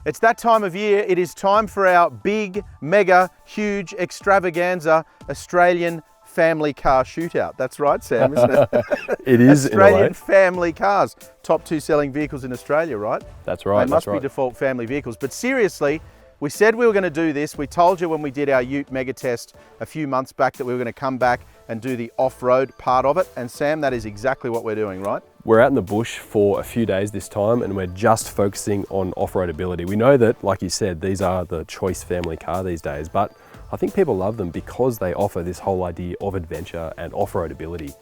It's that time of year. It is time for our big, mega, huge, extravaganza Australian family car shootout. That's right, Sam, isn't it? It is, Australian family cars. Top 2 selling vehicles in Australia, right? That's right. They must be default family vehicles. But seriously, we said we were going to do this. We told you when we did our Ute mega test a few months back that we were going to come back and do the off-road part of it. And Sam, that is exactly what we're doing, right? We're out in the bush for a few days this time, and we're just focusing on off-road ability. We know that, like you said, these are the choice family car these days, but I think people love them because they offer this whole idea of adventure and off-road ability.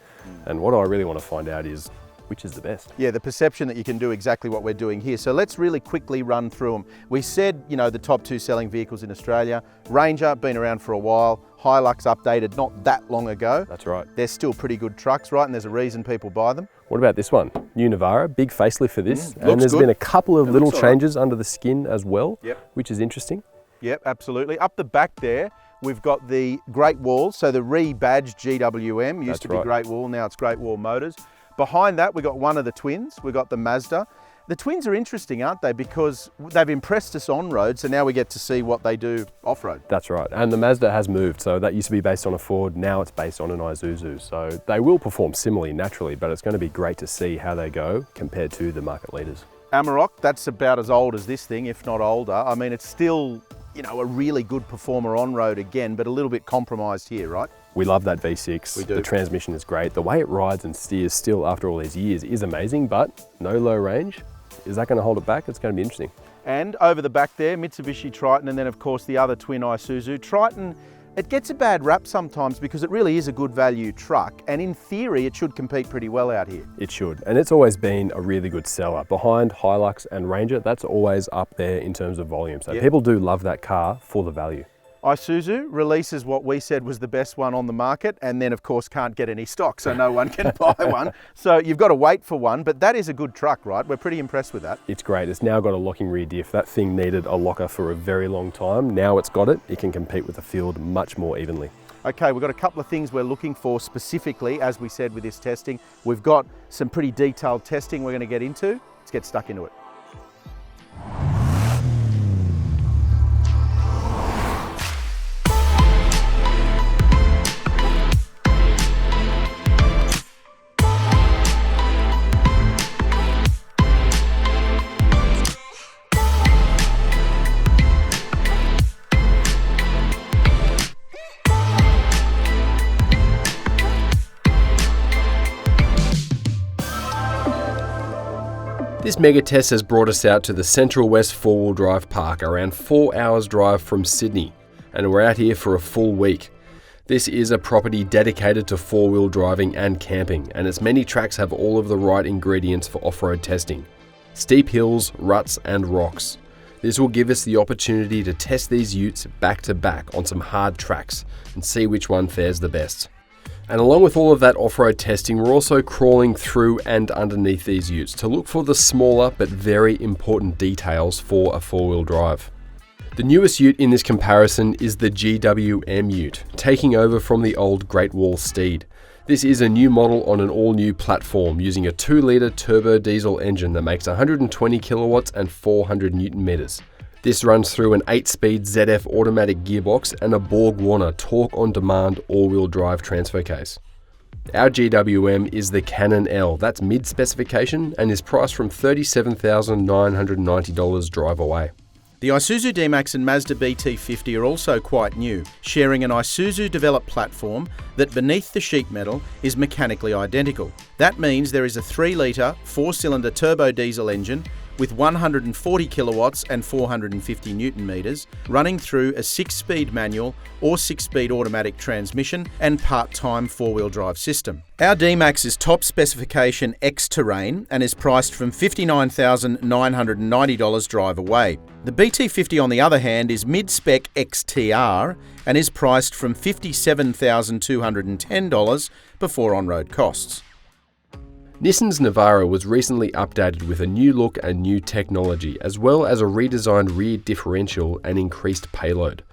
And what I really want to find out is which is the best. Yeah, the perception that you can do exactly what we're doing here. So let's really quickly run through them. We said, you know, the top 2 selling vehicles in Australia. Ranger, been around for a while. Hilux updated not that long ago. That's right. They're still pretty good trucks, right? And there's a reason people buy them. What about this one? New Navara, big facelift for this. And there's been a couple of little changes under the skin as well, which is interesting. Yep, absolutely. Up the back there, we've got the Great Wall. So the rebadged GWM used to be Great Wall, now it's Great Wall Motors. Behind that, we got one of the twins. We got the Mazda. The twins are interesting, aren't they? Because they've impressed us on road, so now we get to see what they do off-road. That's right, and the Mazda has moved. So that used to be based on a Ford, now it's based on an Isuzu. So they will perform similarly naturally, but it's going to be great to see how they go compared to the market leaders. Amarok, that's about as old as this thing, if not older. I mean, it's still, you know, a really good performer on road again, but a little bit compromised here, right? We love that V6. We do. The transmission is great. The way it rides and steers still after all these years is amazing, but no low range. Is that going to hold it back? It's going to be interesting. And over the back there, Mitsubishi Triton, and then of course the other twin Isuzu. Triton, it gets a bad rap sometimes because it really is a good value truck, and in theory it should compete pretty well out here. It should, and it's always been a really good seller. Behind Hilux and Ranger, that's always up there in terms of volume. So people do love that car for the value. Isuzu releases what we said was the best one on the market, and then of course can't get any stock, so no one can buy one. So you've got to wait for one, but that is a good truck, right? We're pretty impressed with that. It's great. It's now got a locking rear diff. That thing needed a locker for a very long time. Now it's got it. It can compete with the field much more evenly. Okay, we've got a couple of things we're looking for specifically, as we said with this testing. We've got some pretty detailed testing we're going to get into. Let's get stuck into it. This mega test has brought us out to the Central West 4-wheel drive park, around 4 hours drive from Sydney, and we're out here for a full week. This is a property dedicated to 4-wheel driving and camping, and its many tracks have all of the right ingredients for off-road testing. Steep hills, ruts and rocks. This will give us the opportunity to test these utes back to back on some hard tracks and see which one fares the best. And along with all of that off-road testing, we're also crawling through and underneath these utes to look for the smaller but very important details for a 4-wheel drive. The newest ute in this comparison is the GWM ute, taking over from the old Great Wall Steed. This is a new model on an all-new platform using a 2-litre turbo diesel engine that makes 120 kilowatts and 400 newton meters. This runs through an 8-speed ZF automatic gearbox and a Borg Warner torque-on-demand all-wheel drive transfer case. Our GWM is the Canon L, that's mid-specification and is priced from $37,990 drive away. The Isuzu D-Max and Mazda BT50 are also quite new, sharing an Isuzu-developed platform that beneath the sheet metal is mechanically identical. That means there is a 3-litre, 4-cylinder turbo diesel engine with 140 kilowatts and 450 newton meters, running through a 6-speed manual or 6-speed automatic transmission and part-time 4-wheel drive system. Our D-Max is top specification X-Terrain and is priced from $59,990 drive away. The BT50 on the other hand is mid-spec XTR and is priced from $57,210 before on-road costs. Nissan's Navara was recently updated with a new look and new technology, as well as a redesigned rear differential and increased payload.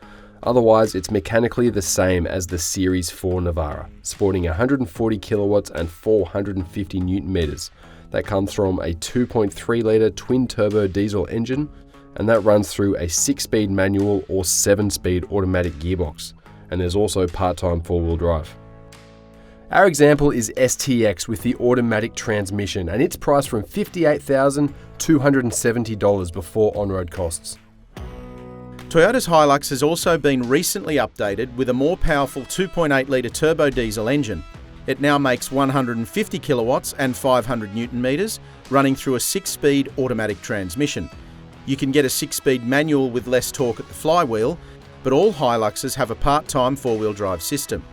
Otherwise, it's mechanically the same as the Series 4 Navara, sporting 140 kilowatts and 450 newton meters. That comes from a 2.3-litre twin-turbo diesel engine, and that runs through a 6-speed manual or 7-speed automatic gearbox, and there's also part-time 4-wheel drive. Our example is STX with the automatic transmission, and it's priced from $58,270 before on-road costs. Toyota's Hilux has also been recently updated with a more powerful 2.8 litre turbo diesel engine. It now makes 150 kilowatts and 500 newton meters, running through a 6-speed automatic transmission. You can get a 6-speed manual with less torque at the flywheel, but all Hiluxes have a part-time 4-wheel drive system.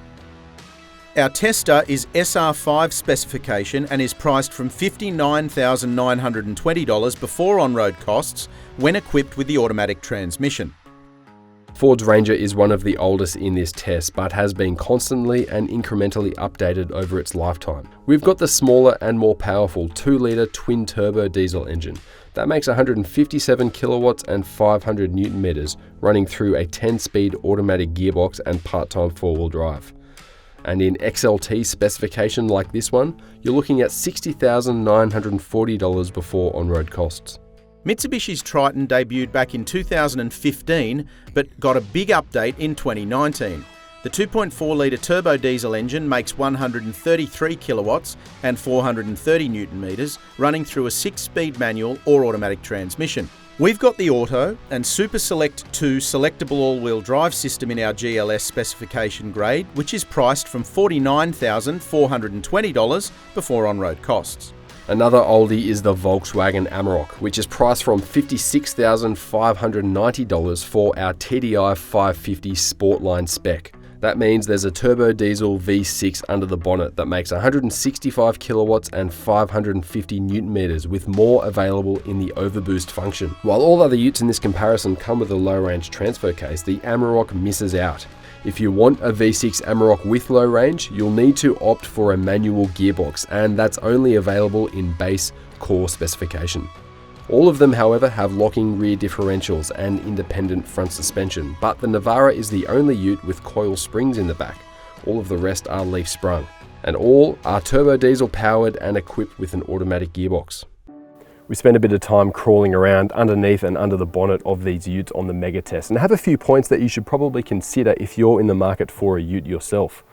Our Tester is SR5 specification and is priced from $59,920 before on-road costs when equipped with the automatic transmission. Ford's Ranger is one of the oldest in this test, but has been constantly and incrementally updated over its lifetime. We've got the smaller and more powerful 2-litre twin-turbo diesel engine. That makes 157 kilowatts and 500 newton meters, running through a 10-speed automatic gearbox and part-time 4-wheel drive. And in XLT specification like this one, you're looking at $60,940 before on-road costs. Mitsubishi's Triton debuted back in 2015, but got a big update in 2019. The 2.4 litre turbo diesel engine makes 133 kilowatts and 430 newton meters, running through a 6-speed manual or automatic transmission. We've got the Auto and Super Select 2 selectable all-wheel drive system in our GLS specification grade, which is priced from $49,420 before on-road costs. Another oldie is the Volkswagen Amarok, which is priced from $56,590 for our TDI 550 Sportline spec. That means there's a turbo diesel V6 under the bonnet that makes 165 kilowatts and 550 newton meters, with more available in the overboost function. While all other utes in this comparison come with a low range transfer case, the Amarok misses out. If you want a V6 Amarok with low range, you'll need to opt for a manual gearbox, and that's only available in base core specification. All of them, however, have locking rear differentials and independent front suspension, but the Navara is the only ute with coil springs in the back. All of the rest are leaf sprung, and all are turbo diesel powered and equipped with an automatic gearbox. We spent a bit of time crawling around underneath and under the bonnet of these utes on the mega test, and have a few points that you should probably consider if you're in the market for a ute yourself.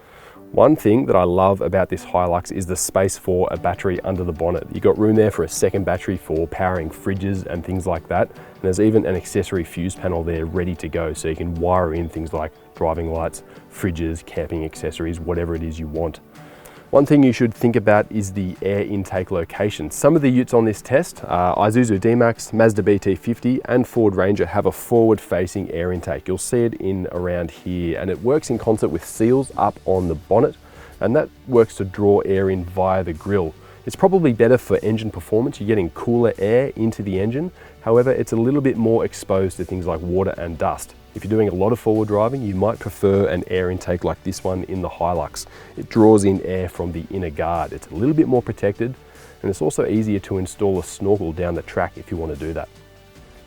One thing that I love about this Hilux is the space for a battery under the bonnet. You've got room there for a second battery for powering fridges and things like that. And there's even an accessory fuse panel there ready to go, so you can wire in things like driving lights, fridges, camping accessories, whatever it is you want. One thing you should think about is the air intake location. Some of the utes on this test, Isuzu D-Max, Mazda BT50 and Ford Ranger have a forward-facing air intake. You'll see it in around here, and it works in concert with seals up on the bonnet, and that works to draw air in via the grille. It's probably better for engine performance. You're getting cooler air into the engine. However, it's a little bit more exposed to things like water and dust. If you're doing a lot of forward driving, you might prefer an air intake like this one in the Hilux. It draws in air from the inner guard. It's a little bit more protected, and it's also easier to install a snorkel down the track if you want to do that.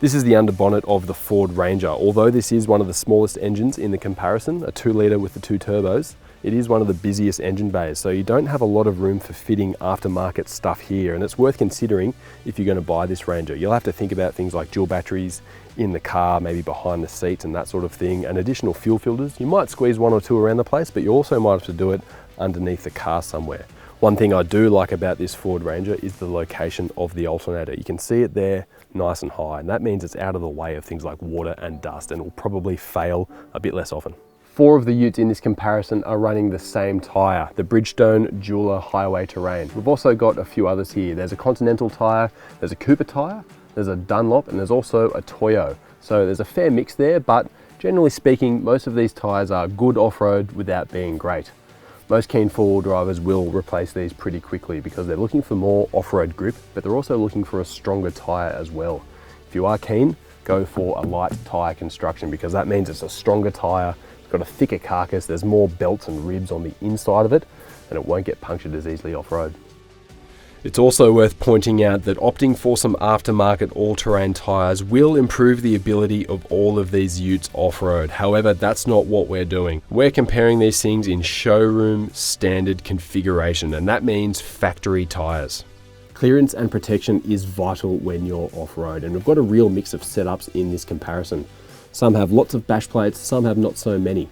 This is the underbonnet of the Ford Ranger. Although this is one of the smallest engines in the comparison, a 2-litre with the 2 turbos, it is one of the busiest engine bays, so you don't have a lot of room for fitting aftermarket stuff here, and it's worth considering if you're going to buy this Ranger. You'll have to think about things like dual batteries in the car, maybe behind the seats and that sort of thing, and additional fuel filters. You might squeeze 1 or 2 around the place, but you also might have to do it underneath the car somewhere. One thing I do like about this Ford Ranger is the location of the alternator. You can see it there nice and high, and that means it's out of the way of things like water and dust, and will probably fail a bit less often. 4 of the utes in this comparison are running the same tyre, the Bridgestone Jeweler Highway Terrain. We've also got a few others here. There's a Continental tyre, there's a Cooper tyre, there's a Dunlop, and there's also a Toyo. So there's a fair mix there, but generally speaking, most of these tyres are good off-road without being great. Most keen four-wheel drivers will replace these pretty quickly because they're looking for more off-road grip, but they're also looking for a stronger tyre as well. If you are keen, go for a light tyre construction because that means it's a stronger tyre, it's got a thicker carcass, there's more belts and ribs on the inside of it, and it won't get punctured as easily off-road. It's also worth pointing out that opting for some aftermarket all-terrain tyres will improve the ability of all of these utes off-road. However, that's not what we're doing. We're comparing these things in showroom standard configuration, and that means factory tyres. Clearance and protection is vital when you're off-road, and we've got a real mix of setups in this comparison. Some have lots of bash plates, some have not so many.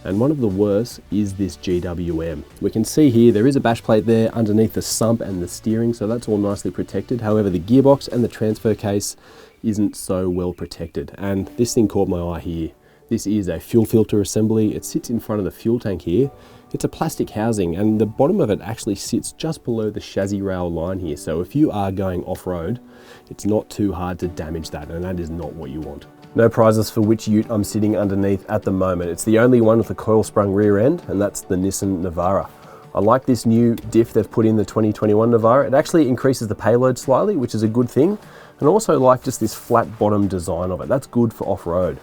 And one of the worst is this GWM. We can see here there is a bash plate there underneath the sump and the steering, so that's all nicely protected. However, the gearbox and the transfer case isn't so well protected. And this thing caught my eye here. This is a fuel filter assembly. It sits in front of the fuel tank here. It's a plastic housing, and the bottom of it actually sits just below the chassis rail line here. So if you are going off-road, it's not too hard to damage that, and that is not what you want. No prizes for which ute I'm sitting underneath at the moment. It's the only one with a coil sprung rear end, and that's the Nissan Navara. I like this new diff they've put in the 2021 Navara. It actually increases the payload slightly, which is a good thing. And I also like just this flat bottom design of it. That's good for off-road.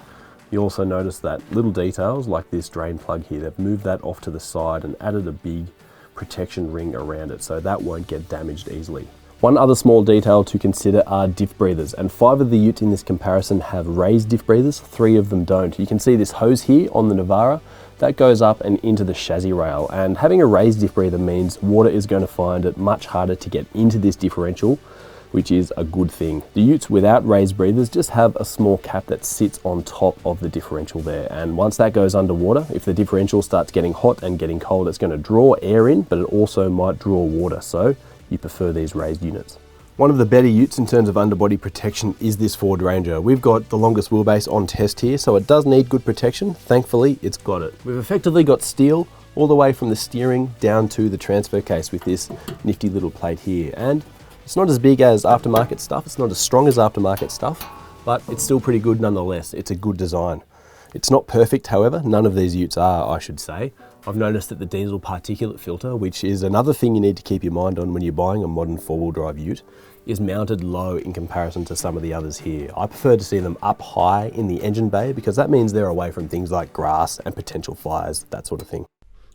You also notice that little details like this drain plug here, they've moved that off to the side and added a big protection ring around it, so that won't get damaged easily. One other small detail to consider are diff breathers, and 5 of the utes in this comparison have raised diff breathers, 3 of them don't. You can see this hose here on the Navara, that goes up and into the chassis rail, and having a raised diff breather means water is going to find it much harder to get into this differential, which is a good thing. The utes without raised breathers just have a small cap that sits on top of the differential there, and once that goes underwater, if the differential starts getting hot and getting cold, it's going to draw air in, but it also might draw water, so you prefer these raised units. One of the better utes in terms of underbody protection is this Ford Ranger. We've got the longest wheelbase on test here, so it does need good protection. Thankfully, it's got it. We've effectively got steel all the way from the steering down to the transfer case with this nifty little plate here, and it's not as big as aftermarket stuff, it's not as strong as aftermarket stuff, but it's still pretty good nonetheless. It's a good design. It's not perfect, however, none of these utes are, I should say. I've noticed that the diesel particulate filter, which is another thing you need to keep your mind on when you're buying a modern four-wheel drive ute, is mounted low in comparison to some of the others here. I prefer to see them up high in the engine bay because that means they're away from things like grass and potential fires, that sort of thing.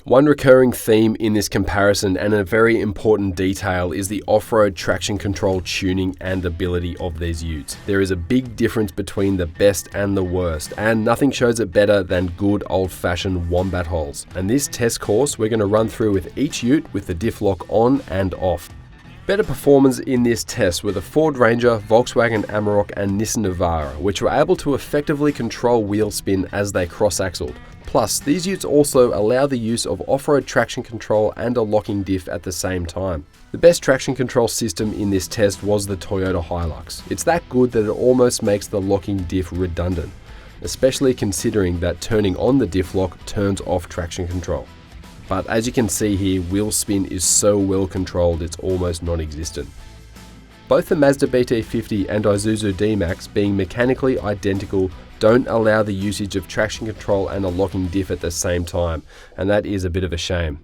One recurring theme in this comparison and a very important detail is the off-road traction control tuning and ability of these utes. There is a big difference between the best and the worst, and nothing shows it better than good old-fashioned wombat holes. And this test course we're going to run through with each ute with the diff lock on and off. Better performers in this test were the Ford Ranger, Volkswagen Amarok and Nissan Navara, which were able to effectively control wheel spin as they cross-axled. Plus, these utes also allow the use of off-road traction control and a locking diff at the same time. The best traction control system in this test was the Toyota Hilux. It's that good that it almost makes the locking diff redundant, especially considering that turning on the diff lock turns off traction control. But as you can see here, wheel spin is so well controlled it's almost non-existent. Both the Mazda BT50 and Isuzu D-Max, being mechanically identical, don't allow the usage of traction control and a locking diff at the same time, and that is a bit of a shame.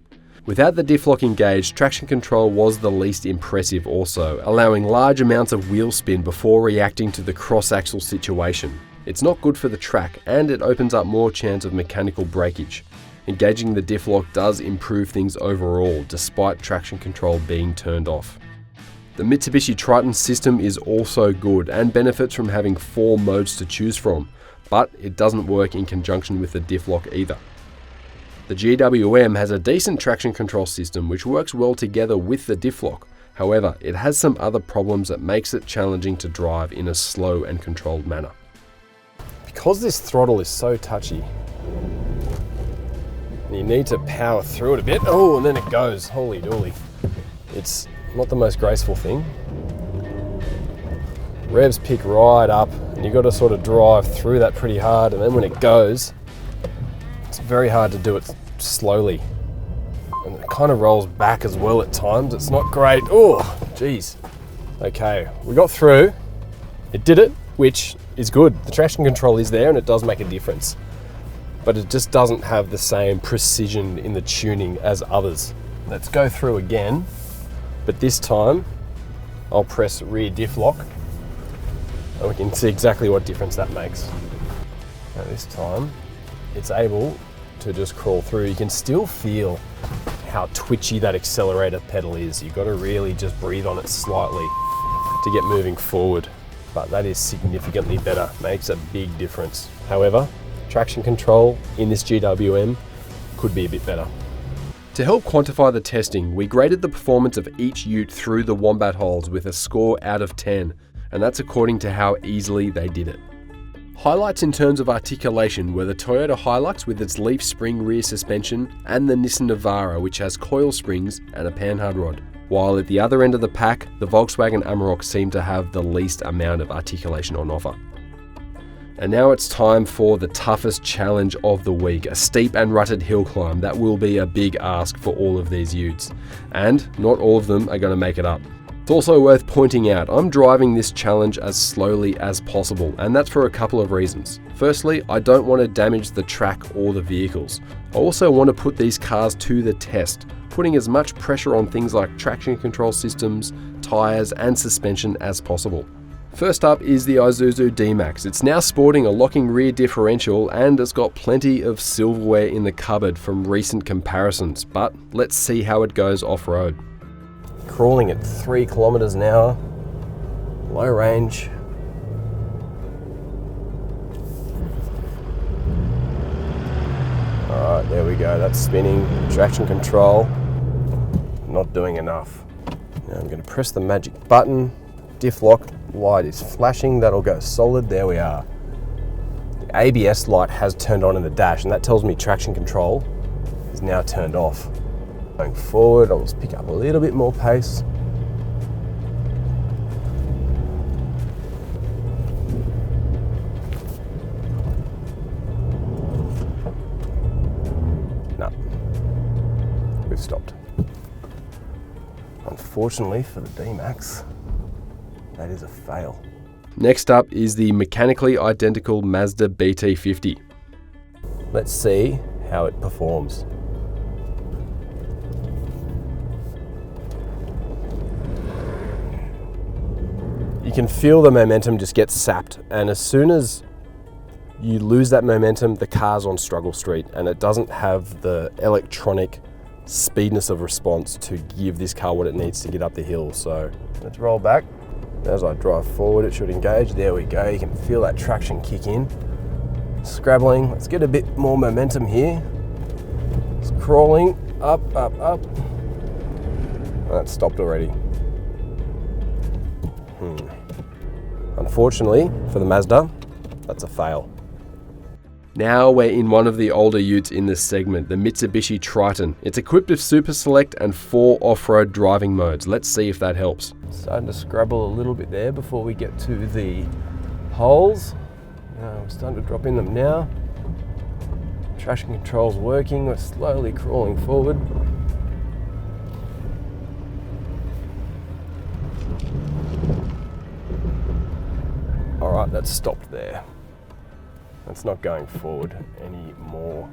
Without the diff lock engaged, traction control was the least impressive also, allowing large amounts of wheel spin before reacting to the cross-axle situation. It's not good for the track, and it opens up more chance of mechanical breakage. Engaging the diff lock does improve things overall, despite traction control being turned off. The Mitsubishi Triton system is also good and benefits from having 4 modes to choose from, but it doesn't work in conjunction with the diff lock either. The GWM has a decent traction control system which works well together with the diff lock. However, it has some other problems that makes it challenging to drive in a slow and controlled manner. Because this throttle is so touchy, you need to power through it a bit. Oh, and then it goes. Holy dooly. It's not the most graceful thing. Revs pick right up and you've got to sort of drive through that pretty hard, and then when it goes, it's very hard to do it slowly. And it kind of rolls back as well at times. It's not great. Oh, geez. Okay, we got through. It did it, which is good. The traction control is there and it does make a difference. But it just doesn't have the same precision in the tuning as others. Let's go through again, but this time I'll press rear diff lock and we can see exactly what difference that makes. Now this time it's able to just crawl through. You can still feel how twitchy that accelerator pedal is. You've got to really just breathe on it slightly to get moving forward, but that is significantly better, makes a big difference. However, traction control in this GWM could be a bit better. To help quantify the testing, we graded the performance of each ute through the Wombat holes with a score out of 10, and that's according to how easily they did it. Highlights in terms of articulation were the Toyota Hilux with its leaf spring rear suspension and the Nissan Navara, which has coil springs and a panhard rod. While at the other end of the pack, the Volkswagen Amarok seemed to have the least amount of articulation on offer. And now it's time for the toughest challenge of the week, a steep and rutted hill climb that will be a big ask for all of these utes. And not all of them are going to make it up. It's also worth pointing out, I'm driving this challenge as slowly as possible, and that's for a couple of reasons. Firstly, I don't want to damage the track or the vehicles. I also want to put these cars to the test, putting as much pressure on things like traction control systems, tyres and suspension as possible. First up is the Isuzu D-Max. It's now sporting a locking rear differential and it's got plenty of silverware in the cupboard from recent comparisons, but let's see how it goes off-road. Crawling at 3 kilometers an hour, low range. Alright, there we go, that's spinning. Traction control, not doing enough. Now I'm going to press the magic button. Diff lock light is flashing, that'll go solid, there we are. The ABS light has turned on in the dash and that tells me traction control is now turned off. Going forward, I'll just pick up a little bit more pace. No, we've stopped. Unfortunately for the D-Max, that is a fail. Next up is the mechanically identical Mazda BT50. Let's see how it performs. You can feel the momentum just get sapped, and as soon as you lose that momentum, the car's on struggle street and it doesn't have the electronic speedness of response to give this car what it needs to get up the hill. So let's roll back. As I drive forward, it should engage. There we go. You can feel that traction kick in. Scrabbling. Let's get a bit more momentum here. It's crawling up, up, up. That stopped already. Unfortunately for the Mazda, that's a fail. Now we're in one of the older utes in this segment, the Mitsubishi Triton. It's equipped with Super Select and 4 off-road driving modes. Let's see if that helps. Starting to scrabble a little bit there before we get to the holes. We're starting to drop in them now. Traction control's working, we're slowly crawling forward. Alright, that's stopped there. That's not going forward anymore.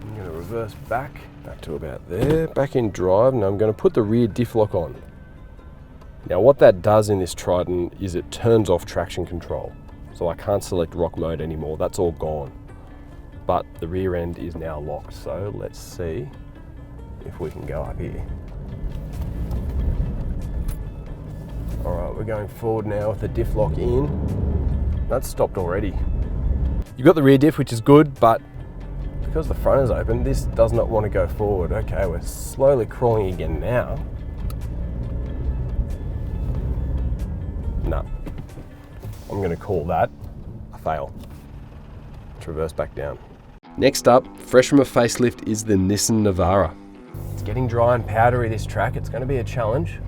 I'm going to reverse back to about there, back in drive. Now I'm going to put the rear diff lock on. Now what that does in this Triton is it turns off traction control. So I can't select rock mode anymore, that's all gone. But the rear end is now locked, so let's see if we can go up here. Alright, we're going forward now with the diff lock in. That's stopped already. You've got the rear diff, which is good, but because the front is open, this does not want to go forward. Okay, we're slowly crawling again now. No. I'm going to call that a fail. Let's reverse back down. Next up, fresh from a facelift, is the Nissan Navara. It's getting dry and powdery, this track. It's going to be a challenge.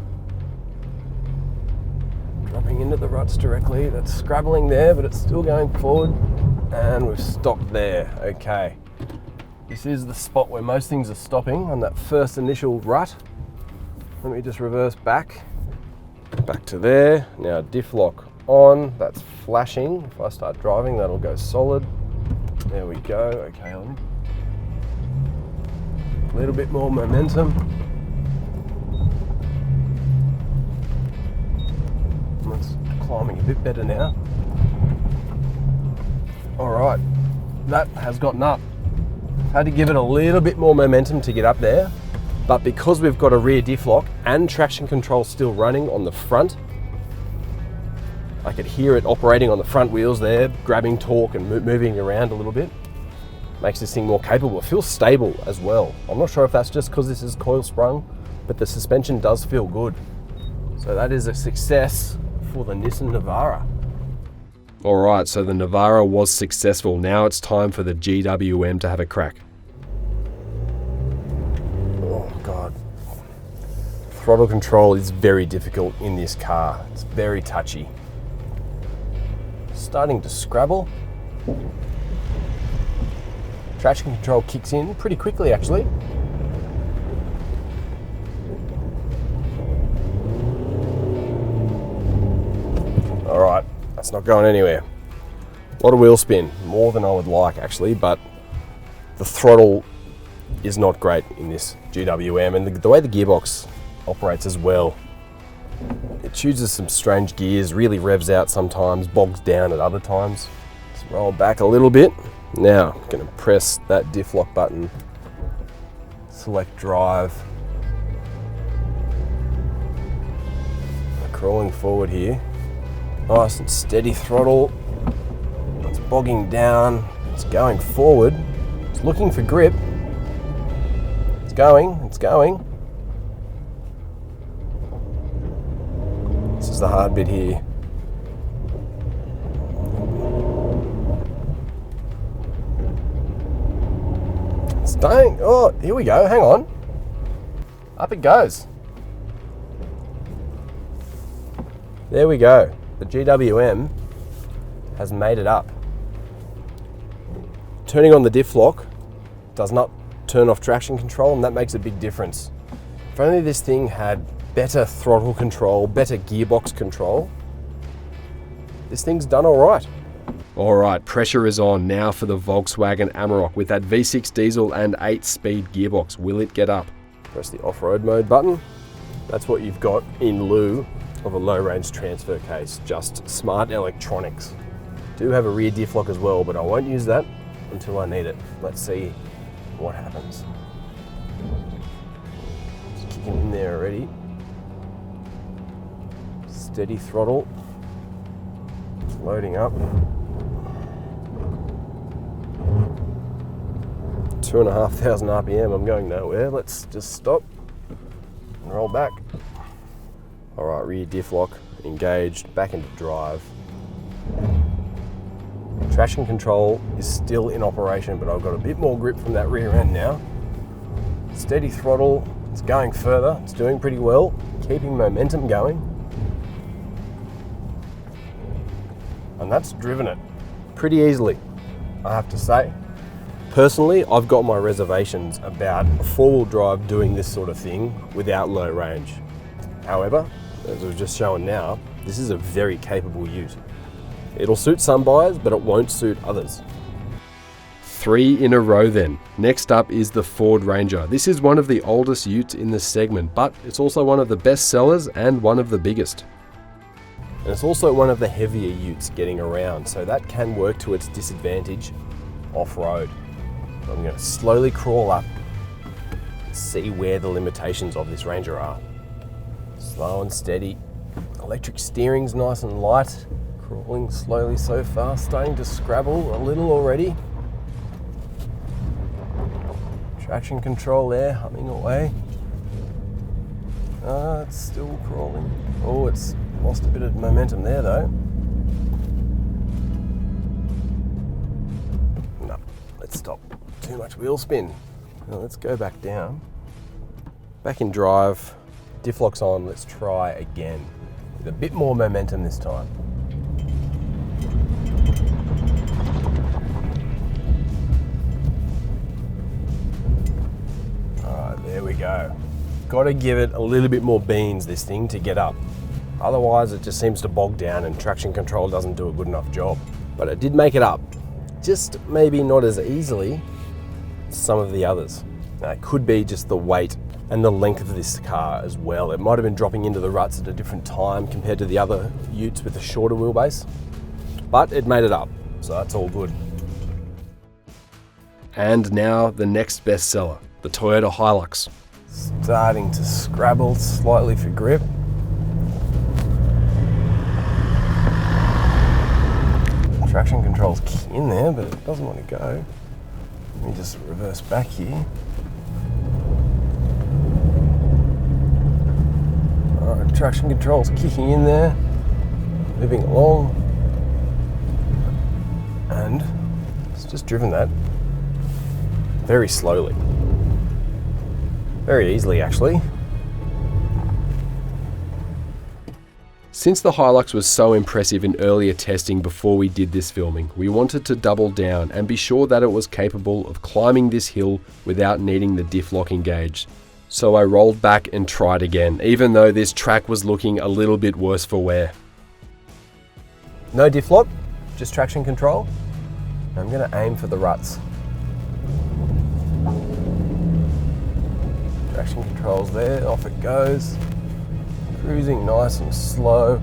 Dropping into the ruts directly. That's scrabbling there, but it's still going forward. And we've stopped there. Okay. This is the spot where most things are stopping, on that first initial rut. Let me just reverse back to there. Now diff lock on, that's flashing. If I start driving, that'll go solid. There we go. Okay, a little bit more momentum. That's climbing a bit better now. All right, that has gotten up. Had to give it a little bit more momentum to get up there, but because we've got a rear diff lock and traction control still running on the front, I could hear it operating on the front wheels there, grabbing torque and moving around a little bit. Makes this thing more capable. It feels stable as well. I'm not sure if that's just because this is coil sprung, but the suspension does feel good. So that is a success for the Nissan Navara. All right, so the Navara was successful. Now it's time for the GWM to have a crack. Oh God. Throttle control is very difficult in this car. It's very touchy. Starting to scrabble. Traction control kicks in pretty quickly actually. All right, that's not going anywhere. A lot of wheel spin, more than I would like actually, but the throttle is not great in this GWM, and the way the gearbox operates as well. It chooses some strange gears, really revs out sometimes, bogs down at other times. Let's roll back a little bit. Now, I'm going to press that diff lock button, select drive. Crawling forward here. Nice and steady throttle. It's bogging down. It's going forward. It's looking for grip. It's going. This is the hard bit here. It's staying. Oh, here we go. Hang on. Up it goes. There we go. The GWM has made it up. Turning on the diff lock does not turn off traction control, and that makes a big difference. If only this thing had better throttle control, better gearbox control, this thing's done all right. All right, pressure is on now for the Volkswagen Amarok with that V6 diesel and 8-speed gearbox. Will it get up? Press the off-road mode button. That's what you've got in lieu of a low-range transfer case, just smart electronics. Do have a rear diff lock as well, but I won't use that until I need it. Let's see what happens. It's kicking in there already. Steady throttle. It's loading up. 2,500 RPM, I'm going nowhere. Let's just stop and roll back. All right, rear diff lock engaged, back into drive. Traction control is still in operation, but I've got a bit more grip from that rear end now. Steady throttle, it's going further, it's doing pretty well, keeping momentum going. And that's driven it pretty easily, I have to say. Personally, I've got my reservations about a four-wheel drive doing this sort of thing without low range. However, as we've just shown now, this is a very capable ute. It'll suit some buyers, but it won't suit others. 3 in a row then. Next up is the Ford Ranger. This is one of the oldest utes in the segment, but it's also one of the best sellers and one of the biggest. And it's also one of the heavier utes getting around, so that can work to its disadvantage off-road. I'm going to slowly crawl up and see where the limitations of this Ranger are. Slow and steady. Electric steering's nice and light. Crawling slowly so far, starting to scrabble a little already. Traction control there, humming away. It's still crawling. Oh, it's lost a bit of momentum there though. No, let's stop. Too much wheel spin. Now let's go back down. Back in drive. Diff lock's on, let's try again. With a bit more momentum this time. Alright, there we go. Got to give it a little bit more beans, this thing, to get up. Otherwise it just seems to bog down and traction control doesn't do a good enough job. But it did make it up. Just maybe not as easily as some of the others. Now, it could be just the weight and the length of this car as well. It might have been dropping into the ruts at a different time compared to the other utes with a shorter wheelbase, but it made it up, so that's all good. And now the next best seller, the Toyota Hilux. Starting to scrabble slightly for grip. Traction control's in there, but it doesn't want to go. Let me just reverse back here. Alright, traction control's kicking in there, moving along, and it's just driven that very slowly. Very easily, actually. Since the Hilux was so impressive in earlier testing before we did this filming, we wanted to double down and be sure that it was capable of climbing this hill without needing the diff lock engaged. So I rolled back and tried again, even though this track was looking a little bit worse for wear. No diff lock, just traction control. I'm going to aim for the ruts. Traction control's there, off it goes. Cruising nice and slow.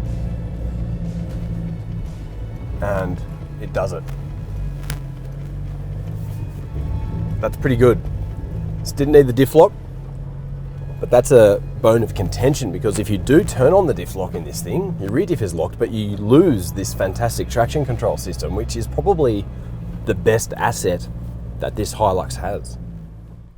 And it does it. That's pretty good. Just didn't need the diff lock. But that's a bone of contention, because if you do turn on the diff lock in this thing, your rear diff is locked, but you lose this fantastic traction control system, which is probably the best asset that this Hilux has.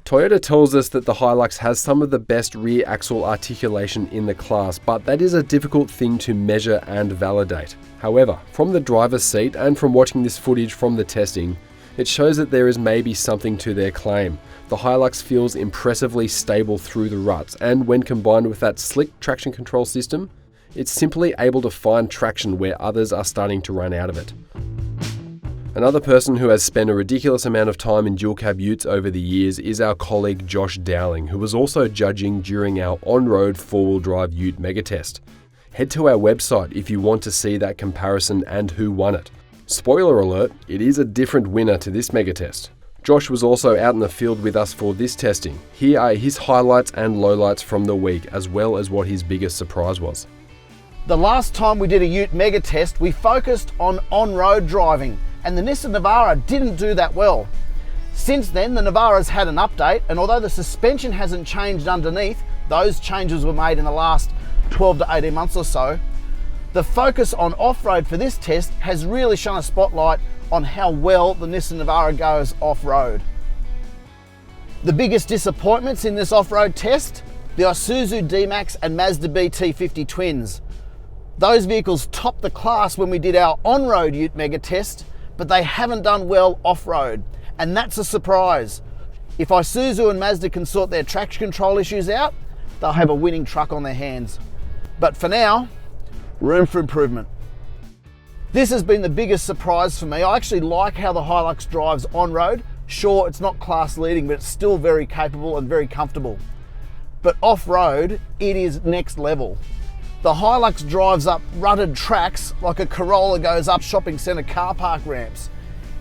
Toyota tells us that the Hilux has some of the best rear axle articulation in the class, but that is a difficult thing to measure and validate. However, from the driver's seat and from watching this footage from the testing, it shows that there is maybe something to their claim. The Hilux feels impressively stable through the ruts, and when combined with that slick traction control system, it's simply able to find traction where others are starting to run out of it. Another person who has spent a ridiculous amount of time in dual cab utes over the years is our colleague Josh Dowling, who was also judging during our on-road four-wheel drive ute mega test. Head to our website if you want to see that comparison and who won it. Spoiler alert, it is a different winner to this mega test. Josh was also out in the field with us for this testing. Here are his highlights and lowlights from the week, as well as what his biggest surprise was. The last time we did a ute mega test, we focused on-road driving, and the Nissan Navara didn't do that well. Since then, the Navara's had an update, and although the suspension hasn't changed underneath, those changes were made in the last 12 to 18 months or so. The focus on off-road for this test has really shone a spotlight on how well the Nissan Navara goes off-road. The biggest disappointments in this off-road test, the Isuzu D-Max and Mazda BT50 twins. Those vehicles topped the class when we did our on-road ute mega test, but they haven't done well off-road, and that's a surprise. If Isuzu and Mazda can sort their traction control issues out, they'll have a winning truck on their hands. But for now, room for improvement. This has been the biggest surprise for me. I actually like how the Hilux drives on-road. Sure, it's not class leading, but it's still very capable and very comfortable. But off-road, it is next level. The Hilux drives up rutted tracks like a Corolla goes up shopping centre car park ramps.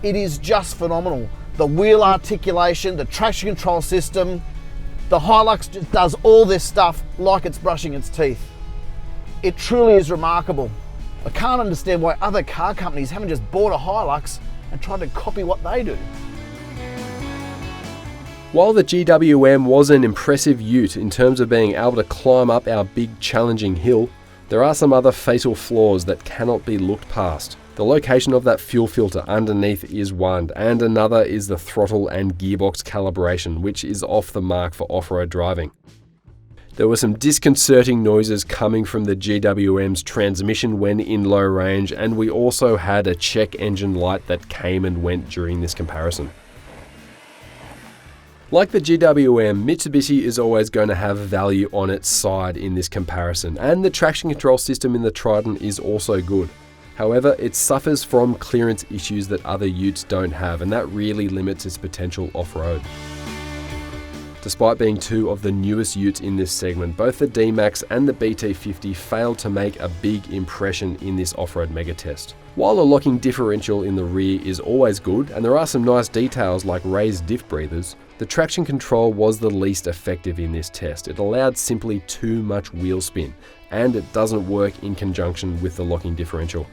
It is just phenomenal. The wheel articulation, the traction control system, the Hilux just does all this stuff like it's brushing its teeth. It truly is remarkable. I can't understand why other car companies haven't just bought a Hilux and tried to copy what they do. While the GWM was an impressive ute in terms of being able to climb up our big challenging hill, there are some other fatal flaws that cannot be looked past. The location of that fuel filter underneath is one, and another is the throttle and gearbox calibration, which is off the mark for off-road driving. There were some disconcerting noises coming from the GWM's transmission when in low range, and we also had a check engine light that came and went during this comparison. Like the GWM, Mitsubishi is always going to have value on its side in this comparison, and the traction control system in the Triton is also good. However, it suffers from clearance issues that other utes don't have, and that really limits its potential off-road. Despite being two of the newest utes in this segment, both the D-Max and the BT50 failed to make a big impression in this off-road mega test. While a locking differential in the rear is always good, and there are some nice details like raised diff breathers, the traction control was the least effective in this test. It allowed simply too much wheel spin, and it doesn't work in conjunction with the locking differential.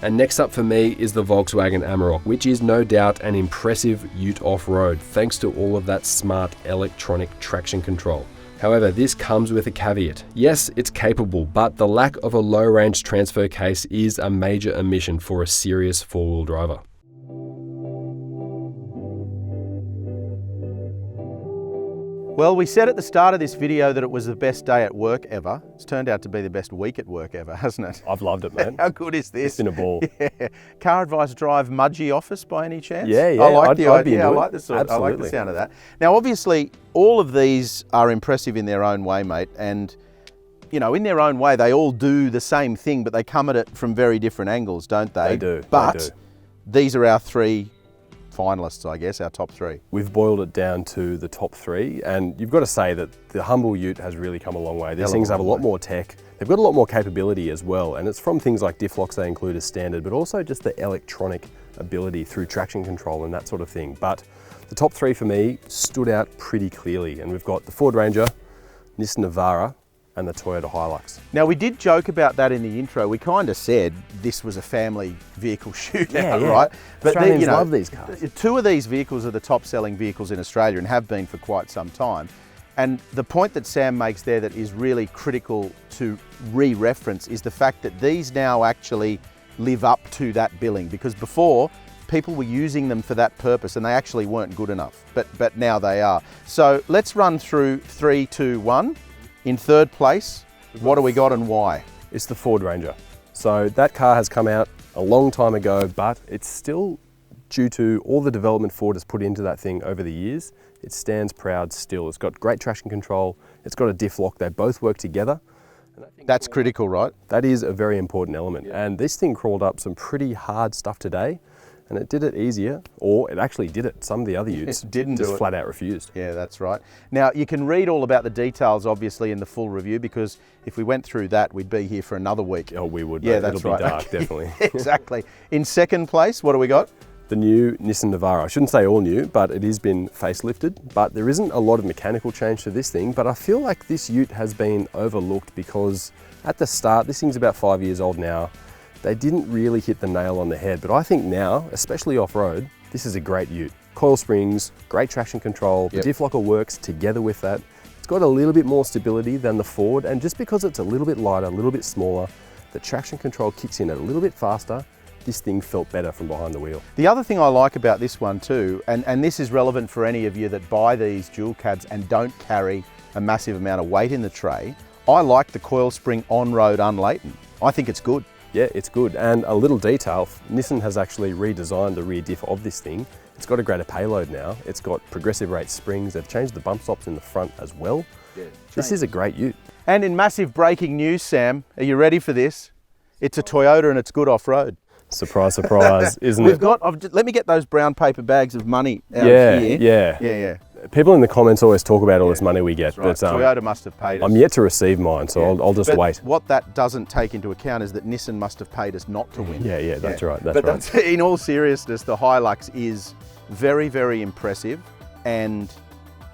And next up for me is the Volkswagen Amarok, which is no doubt an impressive ute off-road thanks to all of that smart electronic traction control. However, this comes with a caveat. Yes, it's capable, but the lack of a low-range transfer case is a major omission for a serious four-wheel driver. Well, we said at the start of this video that it was the best day at work ever. It's turned out to be the best week at work ever, hasn't it? I've loved it, man. How good is this? It's been a ball. Yeah. CarAdvice Drive Mudgee office by any chance? Yeah, yeah. I like the I'd be idea. I into like it. the sort. I like the Absolutely. sound of that. Now, obviously, all of these are impressive in their own way, mate, and you know, in their own way, they all do the same thing, but they come at it from very different angles, don't they? They do. But they do. these are our three finalists, I guess, our top three. We've boiled it down to the top three, and you've got to say that the humble Ute has really come a long way. These things have a lot more tech. They've got a lot more capability as well, and it's from things like diff locks they include as standard, but also just the electronic ability through traction control and that sort of thing. But the top three for me stood out pretty clearly, and we've got the Ford Ranger, Nissan Navara, and the Toyota Hilux. Now, we did joke about that in the intro. We kind of said this was a family vehicle shootout, right? But Australians love these cars. Two of these vehicles are the top selling vehicles in Australia and have been for quite some time. And the point that Sam makes there that is really critical to re-reference is the fact that these now actually live up to that billing, because before people were using them for that purpose and they actually weren't good enough, but now they are. So let's run through 3, 2, 1. In third place, what do we got and why? It's the Ford Ranger. So that car has come out a long time ago, but it's still, due to all the development Ford has put into that thing over the years, it stands proud still. It's got great traction control, it's got a diff lock, they both work together. And I think that's critical, right? That is a very important element. Yeah. And this thing crawled up some pretty hard stuff today, and it did it easier, or it actually did it. Some of the other Utes just flat out refused. Yeah, that's right. Now, you can read all about the details, obviously, in the full review, because if we went through that, we'd be here for another week. Oh, we would. Yeah, that's It'll right. be dark, definitely. Exactly. In second place, what do we got? The new Nissan Navara. I shouldn't say all new, but it has been facelifted. But there isn't a lot of mechanical change to this thing, but I feel like this Ute has been overlooked because at the start, this thing's about 5 years old now, they didn't really hit the nail on the head. But I think now, especially off-road, this is a great Ute. Coil springs, great traction control, the diff locker works together with that. It's got a little bit more stability than the Ford, and just because it's a little bit lighter, a little bit smaller, the traction control kicks in a little bit faster. This thing felt better from behind the wheel. The other thing I like about this one too, and this is relevant for any of you that buy these dual cabs and don't carry a massive amount of weight in the tray, I like the coil spring on-road unladen. I think it's good. Yeah, it's good. And a little detail, Nissan has actually redesigned the rear diff of this thing. It's got a greater payload now. It's got progressive rate springs. They've changed the bump stops in the front as well. Yeah, this is a great Ute. And in massive breaking news, Sam, are you ready for this? It's a Toyota and it's good off-road. Surprise, surprise, isn't it? Let me get those brown paper bags of money out of here. Yeah. People in the comments always talk about all this money we get, right. But Toyota must have paid us. I'm yet to receive mine, so I'll just wait. What that doesn't take into account is that Nissan must have paid us not to win. Yeah, that's right. That's, in all seriousness, the Hilux is very, very impressive, and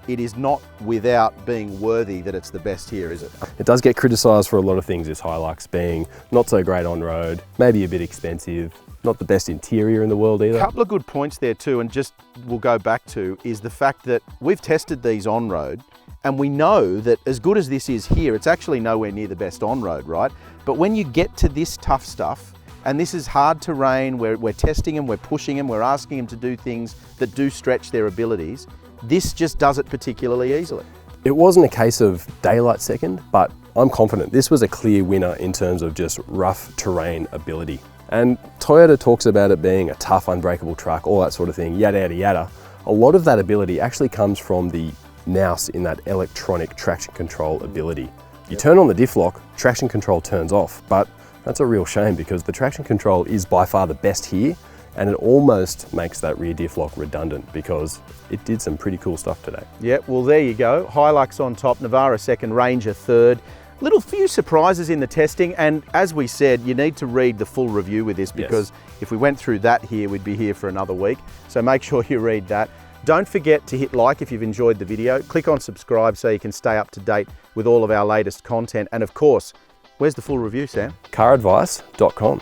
it is not without being worthy that it's the best here, is it? It does get criticised for a lot of things, this Hilux, being not so great on road, maybe a bit expensive, not the best interior in the world either. A couple of good points there too, and just we'll go back to, is the fact that we've tested these on road, and we know that as good as this is here, it's actually nowhere near the best on road, right? But when you get to this tough stuff, and this is hard terrain, we're testing them, we're pushing them, we're asking them to do things that do stretch their abilities, this just does it particularly easily. It wasn't a case of daylight second, but I'm confident this was a clear winner in terms of just rough terrain ability. And Toyota talks about it being a tough, unbreakable truck, all that sort of thing, yada, yada, yada. A lot of that ability actually comes from the nous in that electronic traction control ability. You turn on the diff lock, traction control turns off, but that's a real shame because the traction control is by far the best here, and it almost makes that rear diff lock redundant because it did some pretty cool stuff today. Yeah, well there you go. Hilux on top, Navara second, Ranger third. Little few surprises in the testing, and as we said, you need to read the full review with this because if we went through that here, we'd be here for another week. So make sure you read that. Don't forget to hit like if you've enjoyed the video. Click on subscribe so you can stay up to date with all of our latest content. And of course, where's the full review, Sam? CarAdvice.com.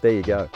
There you go.